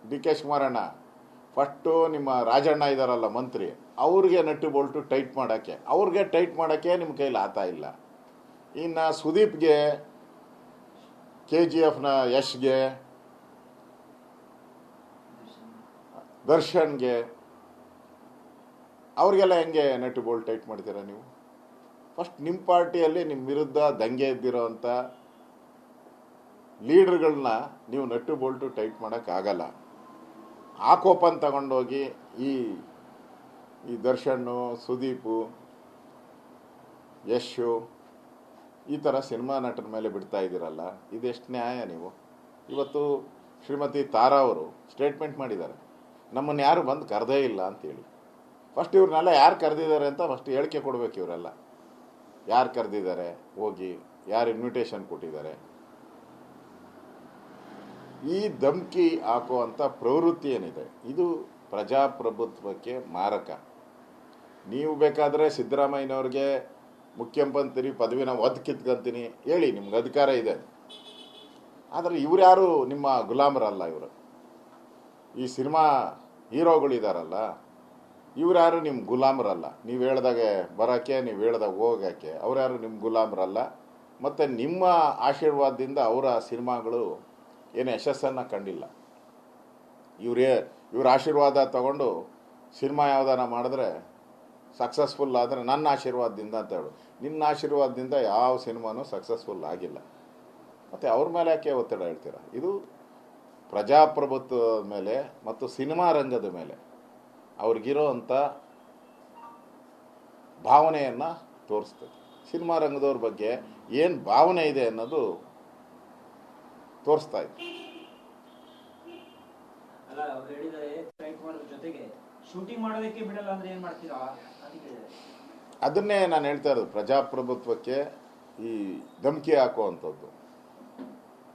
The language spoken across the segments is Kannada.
ಡಿ ಕೆ ಶಿವಕುಮಾರಣ್ಣ ಫಸ್ಟು ನಿಮ್ಮ ರಾಜಣ್ಣ ಇದ್ದಾರಲ್ಲ ಮಂತ್ರಿ, ಅವ್ರಿಗೆ ನಟ್ಟು ಬೋಲ್ಟು ಟೈಟ್ ಮಾಡೋಕ್ಕೆ, ಅವ್ರಿಗೆ ಟೈಟ್ ಮಾಡೋಕ್ಕೆ ನಿಮ್ಮ ಕೈಲಿ ಆತಾ ಇಲ್ಲ. ಇನ್ನು ಸುದೀಪ್ಗೆ, KGFನ ಯಶ್ಗೆ, ದರ್ಶನ್ಗೆ, ಅವ್ರಿಗೆಲ್ಲ ಹೆಂಗೆ ನಟ್ಟು ಬೋಲ್ಟ್ ಟೈಟ್ ಮಾಡ್ತೀರಾ ನೀವು? ಫಸ್ಟ್ ನಿಮ್ಮ ಪಾರ್ಟಿಯಲ್ಲಿ ನಿಮ್ಮ ವಿರುದ್ಧ ದಂಗೆ ಎದ್ದಿರೋ ಅಂಥ ಲೀಡರ್ಗಳನ್ನ ನೀವು ನಟ್ಟು ಬೋಲ್ಟು ಟೈಟ್ ಮಾಡೋಕ್ಕಾಗಲ್ಲ. ಆ ಕೋಪನ ತಗೊಂಡೋಗಿ ಈ ದರ್ಶನ್ನು, ಸುದೀಪು, ಯಶು ಈ ಥರ ಸಿನಿಮಾ ನಟರ ಮೇಲೆ ಬಿಡ್ತಾ ಇದ್ದೀರಲ್ಲ, ಇದೆಷ್ಟು ನ್ಯಾಯ? ನೀವು ಇವತ್ತು ಶ್ರೀಮತಿ ತಾರಾ ಅವರು ಸ್ಟೇಟ್ಮೆಂಟ್ ಮಾಡಿದ್ದಾರೆ, ನಮ್ಮನ್ನು ಯಾರು ಬಂದು ಕರೆದೇ ಇಲ್ಲ ಅಂತೇಳಿ. ಫಸ್ಟ್ ಇವ್ರನ್ನೆಲ್ಲ ಯಾರು ಕರೆದಿದ್ದಾರೆ ಅಂತ ಫಸ್ಟ್ ಹೇಳಿಕೆ ಕೊಡಬೇಕು. ಇವರೆಲ್ಲ ಯಾರು ಕರೆದಿದ್ದಾರೆ, ಹೋಗಿ ಯಾರು ಇನ್ವಿಟೇಷನ್ ಕೊಟ್ಟಿದ್ದಾರೆ. ಈ ಧಮ್ಕಿ ಹಾಕುವಂಥ ಪ್ರವೃತ್ತಿ ಏನಿದೆ ಇದು ಪ್ರಜಾಪ್ರಭುತ್ವಕ್ಕೆ ಮಾರಕ. ನೀವು ಬೇಕಾದರೆ ಸಿದ್ದರಾಮಯ್ಯನವ್ರಿಗೆ ಮುಖ್ಯಮಂತ್ರಿ ಪದವಿನ ಕಿತ್ಕೊಂತೀನಿ ಹೇಳಿ, ನಿಮ್ಗೆ ಅಧಿಕಾರ ಇದೆ. ಆದರೆ ಇವ್ರು ಯಾರು ನಿಮ್ಮ ಗುಲಾಮರಲ್ಲ. ಇವರು ಈ ಸಿನಿಮಾ ಹೀರೋಗಳಿದಾರಲ್ಲ, ಇವ್ರು ಯಾರು ನಿಮ್ಮ ಗುಲಾಮರಲ್ಲ. ನೀವು ಹೇಳ್ದಾಗೆ ಬರೋಕ್ಕೆ, ನೀವು ಹೇಳ್ದಾಗ ಹೋಗೋಕ್ಕೆ ಅವ್ರು ಯಾರು ನಿಮ್ಮ ಗುಲಾಮರಲ್ಲ. ಮತ್ತು ನಿಮ್ಮ ಆಶೀರ್ವಾದದಿಂದ ಅವರ ಸಿನಿಮಾಗಳು ಏನು ಯಶಸ್ಸನ್ನು ಕಂಡಿಲ್ಲ. ಇವ್ರ ಆಶೀರ್ವಾದ ತಗೊಂಡು ಸಿನಿಮಾ ಯಾವುದಾನ ಮಾಡಿದ್ರೆ ಸಕ್ಸಸ್ಫುಲ್ ಆದರೆ ನನ್ನ ಆಶೀರ್ವಾದದಿಂದ ಅಂತ ಹೇಳು. ನಿನ್ನ ಆಶೀರ್ವಾದದಿಂದ ಯಾವ ಸಿನಿಮಾನೂ ಸಕ್ಸಸ್ಫುಲ್ ಆಗಿಲ್ಲ. ಮತ್ತು ಅವ್ರ ಮೇಲೆ ಯಾಕೆ ಒತ್ತಡ ಹೇಳ್ತೀರ? ಇದು ಪ್ರಜಾಪ್ರಭುತ್ವದ ಮೇಲೆ ಮತ್ತು ಸಿನಿಮಾ ರಂಗದ ಮೇಲೆ ಅವ್ರಿಗಿರೋ ಅಂಥ ಭಾವನೆಯನ್ನು ತೋರಿಸ್ತದೆ. ಸಿನಿಮಾ ರಂಗದವ್ರ ಬಗ್ಗೆ ಏನು ಭಾವನೆ ಇದೆ ಅನ್ನೋದು ತೋರಿಸ್ತಾ ಇದೆ. ಅದನ್ನೇ ನಾನು ಹೇಳ್ತಾ ಇರೋದು. ಪ್ರಜಾಪ್ರಭುತ್ವಕ್ಕೆ ಈ ಧಮ್ಕಿ ಹಾಕುವಂಥದ್ದು,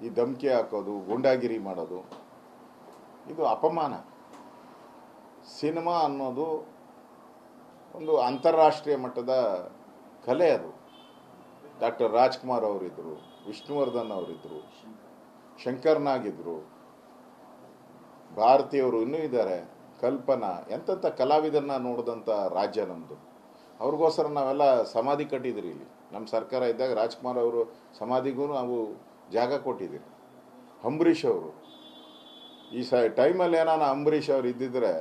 ಈ ಧಮ್ಕಿ ಹಾಕೋದು, ಗೂಂಡಾಗಿರಿ ಮಾಡೋದು ಇದು ಅಪಮಾನ. ಸಿನಿಮಾ ಅನ್ನೋದು ಒಂದು ಅಂತಾರಾಷ್ಟ್ರೀಯ ಮಟ್ಟದ ಕಲೆ. ಅದು ಡಾಕ್ಟರ್ ರಾಜ್ಕುಮಾರ್ ಅವರಿದ್ದರು, ವಿಷ್ಣುವರ್ಧನ್ ಅವರಿದ್ದರು, ಶಂಕರ್ನಾಗಿದ್ದರು, ಭಾರತೀಯವರು ಇನ್ನೂ ಇದ್ದಾರೆ, ಕಲ್ಪನಾ, ಎಂತೆಂಥ ಕಲಾವಿದರನ್ನ ನೋಡಿದಂಥ ರಾಜ್ಯ ನಮ್ಮದು. ಅವ್ರಿಗೋಸ್ಕರ ನಾವೆಲ್ಲ ಸಮಾಧಿ ಕಟ್ಟಿದ್ರಿ ಇಲ್ಲಿ. ನಮ್ಮ ಸರ್ಕಾರ ಇದ್ದಾಗ ರಾಜ್ಕುಮಾರ್ ಅವರು ಸಮಾಧಿಗೂ ನಾವು ಜಾಗ ಕೊಟ್ಟಿದ್ದೀರಿ. ಅಂಬರೀಷ್ ಅವರು ಈ ಟೈಮಲ್ಲಿ ಏನಾನ ಅಂಬರೀಷ್ ಅವರು ಇದ್ದಿದ್ರೆ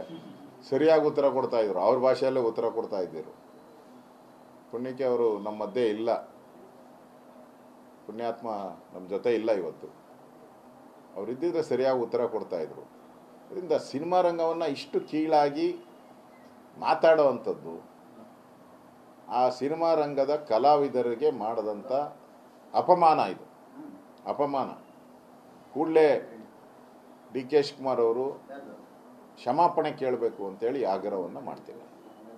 ಸರಿಯಾಗಿ ಉತ್ತರ ಕೊಡ್ತಾಯಿದ್ರು, ಅವ್ರ ಭಾಷೆಯಲ್ಲೇ ಉತ್ತರ ಕೊಡ್ತಾ ಇದ್ದರು. ಪುಣ್ಯಕ್ಕೆ ಅವರು ನಮ್ಮ ಮಧ್ಯೆ ಇಲ್ಲ, ಪುಣ್ಯಾತ್ಮ ನಮ್ಮ ಜೊತೆ ಇಲ್ಲ ಇವತ್ತು. ಅವರಿದ್ದಿದ್ರೆ ಸರಿಯಾಗಿ ಉತ್ತರ ಕೊಡ್ತಾಯಿದ್ರು. ಇದರಿಂದ ಸಿನಿಮಾ ರಂಗವನ್ನು ಇಷ್ಟು ಕೀಳಾಗಿ ಮಾತಾಡೋವಂಥದ್ದು, ಆ ಸಿನಿಮಾ ರಂಗದ ಕಲಾವಿದರಿಗೆ ಮಾಡದಂಥ ಅಪಮಾನ ಇದು, ಅಪಮಾನ. ಕೂಡಲೇ ಡಿ ಕೆ ಶಿವಕುಮಾರ್ ಅವರು ಕ್ಷಮಾಪಣೆ ಕೇಳಬೇಕು ಅಂತೇಳಿ ಆಗ್ರಹವನ್ನು ಮಾಡ್ತೇವೆ.